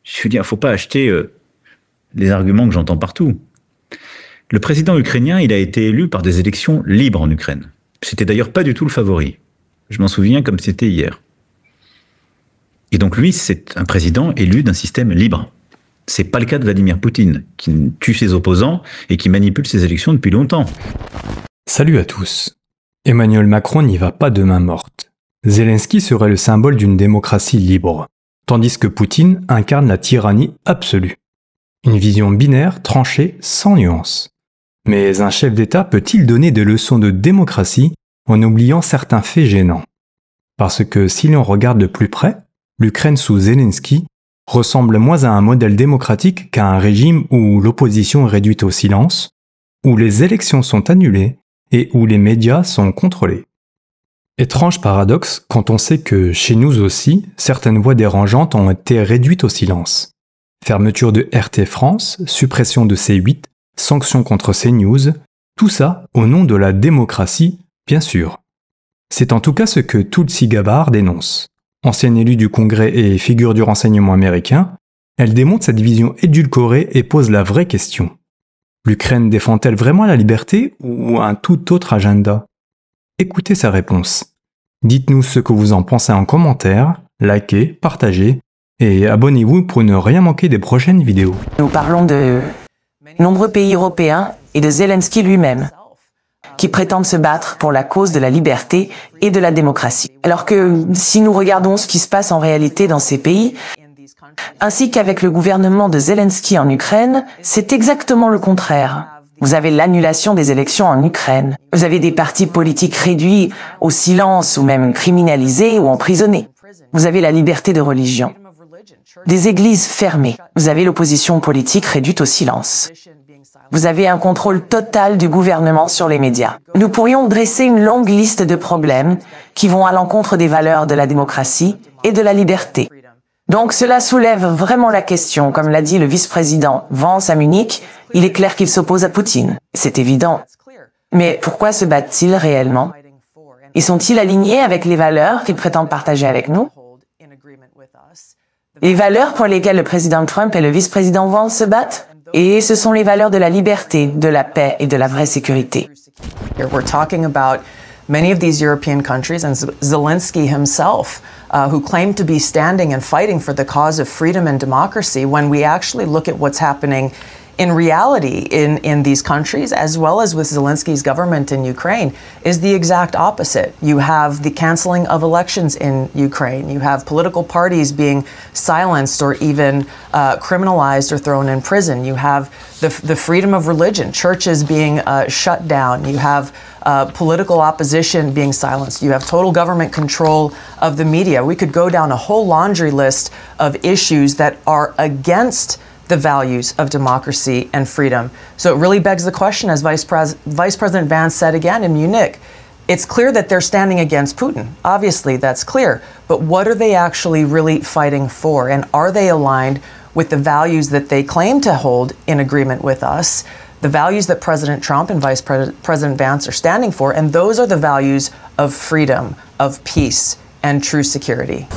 Je veux dire, faut pas acheter les arguments que j'entends partout. Le président ukrainien, il a été élu par des élections libres en Ukraine. C'était d'ailleurs pas du tout le favori. Je m'en souviens comme c'était hier. Et donc lui, c'est un président élu d'un système libre. C'est pas le cas de Vladimir Poutine, qui tue ses opposants et qui manipule ses élections depuis longtemps. Salut à tous. Emmanuel Macron n'y va pas de main morte. Zelensky serait le symbole d'une démocratie libre, tandis que Poutine incarne la tyrannie absolue. Une vision binaire, tranchée, sans nuance. Mais un chef d'État peut-il donner des leçons de démocratie en oubliant certains faits gênants? Parce que si l'on regarde de plus près, l'Ukraine sous Zelensky ressemble moins à un modèle démocratique qu'à un régime où l'opposition est réduite au silence, où les élections sont annulées et où les médias sont contrôlés. Étrange paradoxe quand on sait que, chez nous aussi, certaines voix dérangeantes ont été réduites au silence. Fermeture de RT France, suppression de C8, sanctions contre CNews, tout ça au nom de la démocratie, bien sûr. C'est en tout cas ce que Tulsi Gabbard dénonce. Ancienne élue du Congrès et figure du renseignement américain, elle démontre cette vision édulcorée et pose la vraie question. L'Ukraine défend-elle vraiment la liberté ou un tout autre agenda? Écoutez sa réponse. Dites-nous ce que vous en pensez en commentaire, likez, partagez et abonnez-vous pour ne rien manquer des prochaines vidéos. Nous parlons de nombreux pays européens et de Zelensky lui-même, qui prétendent se battre pour la cause de la liberté et de la démocratie. Alors que si nous regardons ce qui se passe en réalité dans ces pays, ainsi qu'avec le gouvernement de Zelensky en Ukraine, c'est exactement le contraire. Vous avez l'annulation des élections en Ukraine. Vous avez des partis politiques réduits au silence ou même criminalisés ou emprisonnés. Vous avez la liberté de religion. Des églises fermées. Vous avez l'opposition politique réduite au silence. Vous avez un contrôle total du gouvernement sur les médias. Nous pourrions dresser une longue liste de problèmes qui vont à l'encontre des valeurs de la démocratie et de la liberté. Donc cela soulève vraiment la question, comme l'a dit le vice-président Vance à Munich, il est clair qu'il s'oppose à Poutine. C'est évident. Mais pourquoi se battent-ils réellement? Et sont-ils alignés avec les valeurs qu'ils prétendent partager avec nous? Les valeurs pour lesquelles le président Trump et le vice-président Vance se battent? Et ce sont les valeurs de la liberté, de la paix et de la vraie sécurité. We're talking about many of these European countries and Zelensky himself, who claimed to be standing and fighting for the cause of freedom and democracy, when we actually look at what's happening in reality in these countries, as well as with Zelensky's government in Ukraine, is the exact opposite. You have the canceling of elections in Ukraine. You have political parties being silenced or even criminalized or thrown in prison. You have the freedom of religion, churches being shut down. You have political opposition being silenced. You have total government control of the media. We could go down a whole laundry list of issues that are against the values of democracy and freedom. So it really begs the question, as Vice President Vance said again in Munich, it's clear that they're standing against Putin. Obviously, that's clear. But what are they actually really fighting for? And are they aligned with the values that they claim to hold in agreement with us? The values that President Trump and Vice President Vance are standing for, and those are the values of freedom, of peace, and true security.